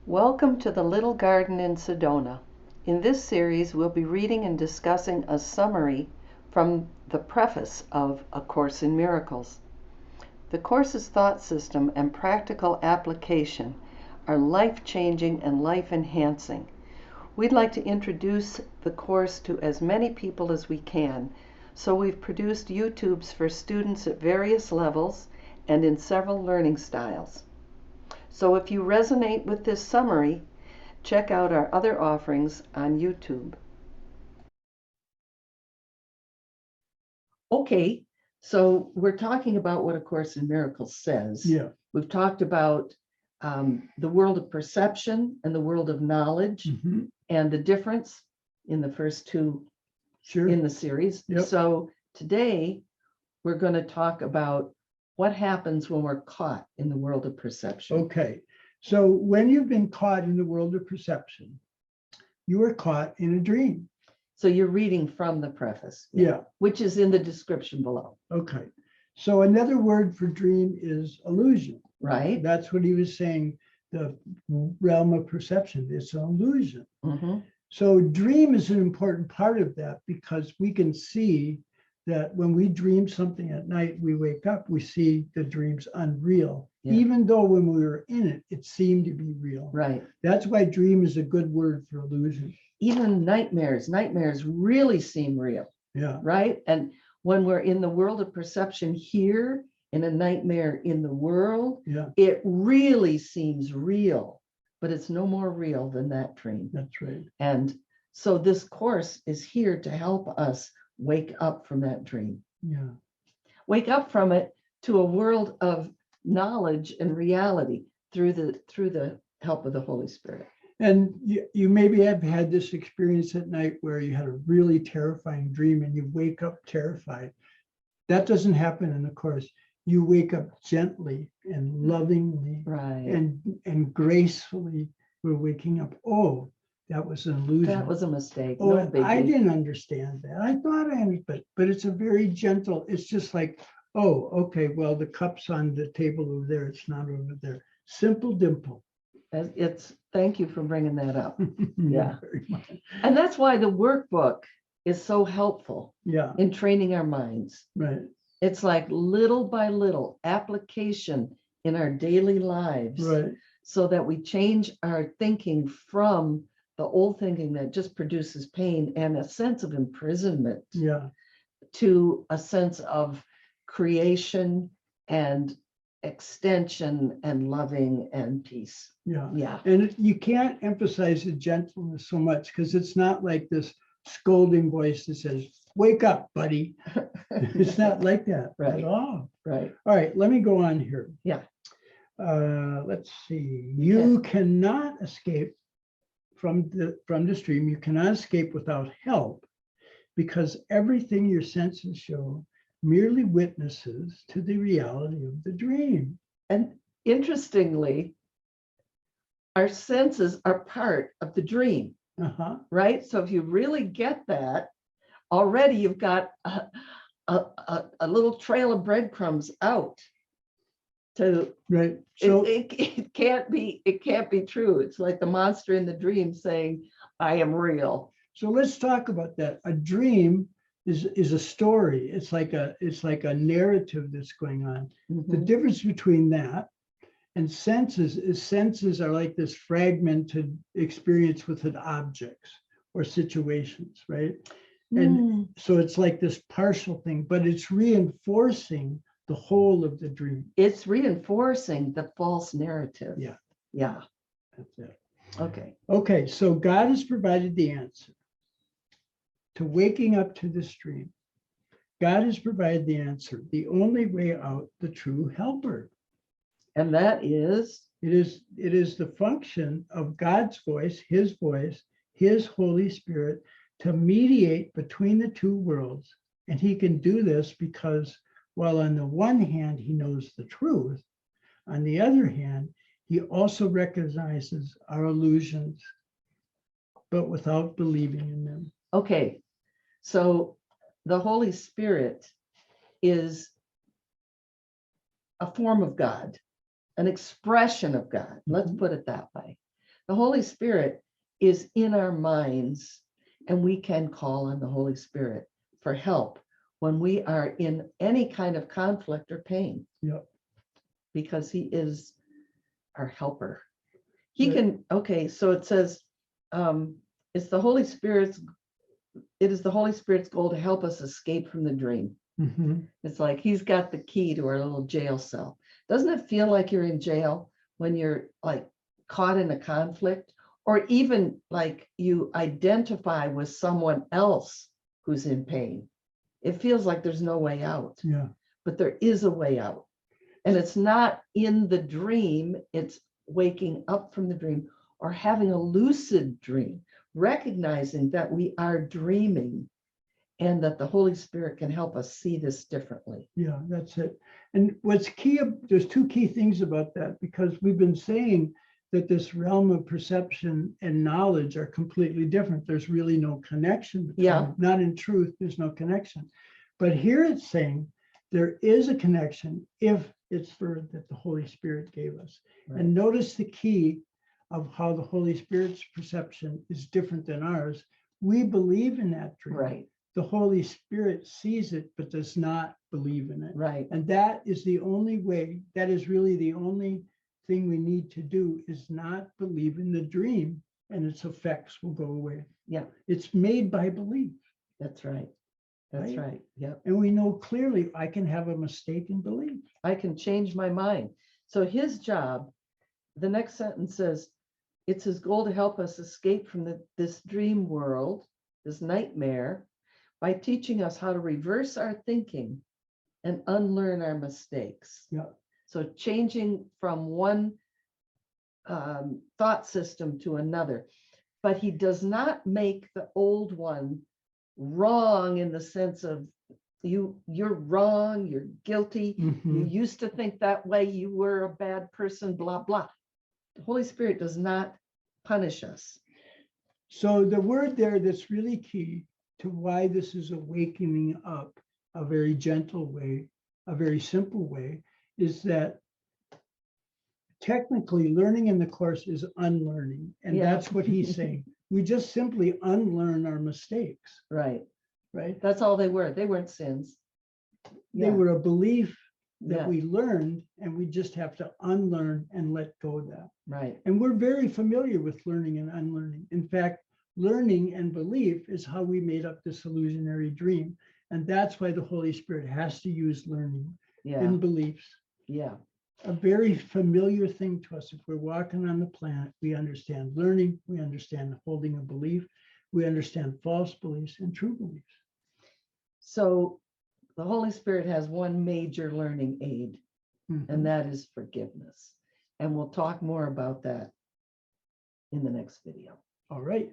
Welcome to the Little Garden in Sedona. In this series, we'll be reading and discussing a summary from the preface of A Course in Miracles. The Course's thought system and practical application are life-changing and life-enhancing. We'd like to introduce the Course to as many people as we can, so we've produced YouTubes for students at various levels and in several learning styles. So if you resonate with this summary, check out our other offerings on YouTube. Okay, so we're talking about what A Course in Miracles says. Yeah. We've talked about the world of perception and the world of knowledge and the difference in the first two in the series. Yep. So today we're going to talk about what happens when we're caught in the world of perception. Okay. So when you've been caught in the world of perception, you are caught in a dream. So you're reading from the preface. Yeah. Which is in the description below. Okay. So another word for dream is illusion. Right. That's what he was saying, the realm of perception. It's an illusion. So dream is an important part of that because we can see that when we dream something at night, we wake up, we see the dream's unreal. Yeah. Even though when we were in it, it seemed to be real. Right. That's why dream is a good word for illusion. Even nightmares really seem real. Yeah. Right. And when we're in the world of perception here, in a nightmare in the world, yeah, it really seems real, but it's no more real than that dream. That's right. And so this course is here to help us wake up from that dream. Yeah. Wake up from it to a world of knowledge and reality through the help of the Holy Spirit. And you maybe have had this experience at night where you had a really terrifying dream and you wake up terrified. That doesn't happen in the Course. You wake up gently and lovingly, right, and gracefully. We're waking up. Oh, that was an illusion. That was a mistake. Oh, No I didn't understand that. I thought I understood, but it's a very gentle. It's just like, oh, okay, well, the cup's on the table over there. It's not over there. Simple dimple. Thank you for bringing that up. Yeah. Very much. And that's why the workbook is so helpful. Yeah. In training our minds. Right. It's like little by little application in our daily lives. Right. So that we change our thinking from the old thinking that just produces pain and a sense of imprisonment. Yeah. To a sense of creation and extension and loving and peace. Yeah. Yeah. And you can't emphasize the gentleness so much because it's not like this scolding voice that says, wake up, buddy. It's not like that right. at all. Right. All right, let me go on here. Yeah. Let's see. You cannot escape from the stream. You cannot escape without help because everything your senses show merely witnesses to the reality of the dream. And interestingly, our senses are part of the dream. Right? So if you really get that, already you've got a little trail of breadcrumbs out to right. So it can't be true. It's like the monster in the dream saying, I am real. So let's talk about that. A dream is a story. It's like a narrative that's going on. The difference between that and senses are like this fragmented experience within objects or situations, right? And so it's like this partial thing, but it's reinforcing the whole of the dream. It's reinforcing the false narrative. Yeah. Yeah. That's it. Okay. Okay, so God has provided the answer to waking up to this dream. God has provided the answer, the only way out, the true helper. And that is? It is the function of God's voice, His Holy Spirit, to mediate between the two worlds. And He can do this because while on the one hand, He knows the truth, on the other hand, He also recognizes our illusions, but without believing in them. Okay, so the Holy Spirit is a form of God, an expression of God. Let's put it that way. The Holy Spirit is in our minds, and we can call on the Holy Spirit for help when we are in any kind of conflict or pain. Yep. Because he is our helper. He Right. can, okay, so it says, it's the Holy Spirit's, it is the Holy Spirit's goal to help us escape from the dream. Mhm. It's like he's got the key to our little jail cell. Doesn't it feel like you're in jail when you're like caught in a conflict, or even like you identify with someone else who's in pain? It feels like there's no way out, Yeah. but there is a way out. And it's not in the dream, it's waking up from the dream or having a lucid dream, recognizing that we are dreaming and that the Holy Spirit can help us see this differently. Yeah, that's it. And what's key, there's two key things about that, because we've been saying that this realm of perception and knowledge are completely different. There's really no connection between them. Not in truth, there's no connection. But here it's saying there is a connection if it's for that the Holy Spirit gave us. Right. And notice the key of how the Holy Spirit's perception is different than ours. We believe in that dream. Right. The Holy Spirit sees it, but does not believe in it. Right. And that is the only way, that is really the only thing we need to do, is not believe in the dream, and its effects will go away. Yeah. It's made by belief. That's right. That's right. Yep. And we know clearly I can have a mistake in belief. I can change my mind. So his job, the next sentence says, it's his goal to help us escape from this dream world, this nightmare, by teaching us how to reverse our thinking and unlearn our mistakes. Yeah. So changing from one thought system to another. But he does not make the old one wrong in the sense of you're wrong, you're guilty, you used to think that way, you were a bad person, blah, blah. The Holy Spirit does not punish us. So the word there that's really key to why this is awakening up, a very gentle way, a very simple way, is that technically learning in the Course is unlearning. And that's what he's saying. We just simply unlearn our mistakes. Right. Right. That's all they were. They weren't sins. They were a belief that we learned, and we just have to unlearn and let go of that. Right. And we're very familiar with learning and unlearning. In fact, learning and belief is how we made up this illusionary dream. And that's why the Holy Spirit has to use learning and beliefs. Yeah. A very familiar thing to us. If we're walking on the planet, we understand learning, we understand holding a belief, we understand false beliefs and true beliefs. So the Holy Spirit has one major learning aid, and that is forgiveness. And we'll talk more about that in the next video. All right.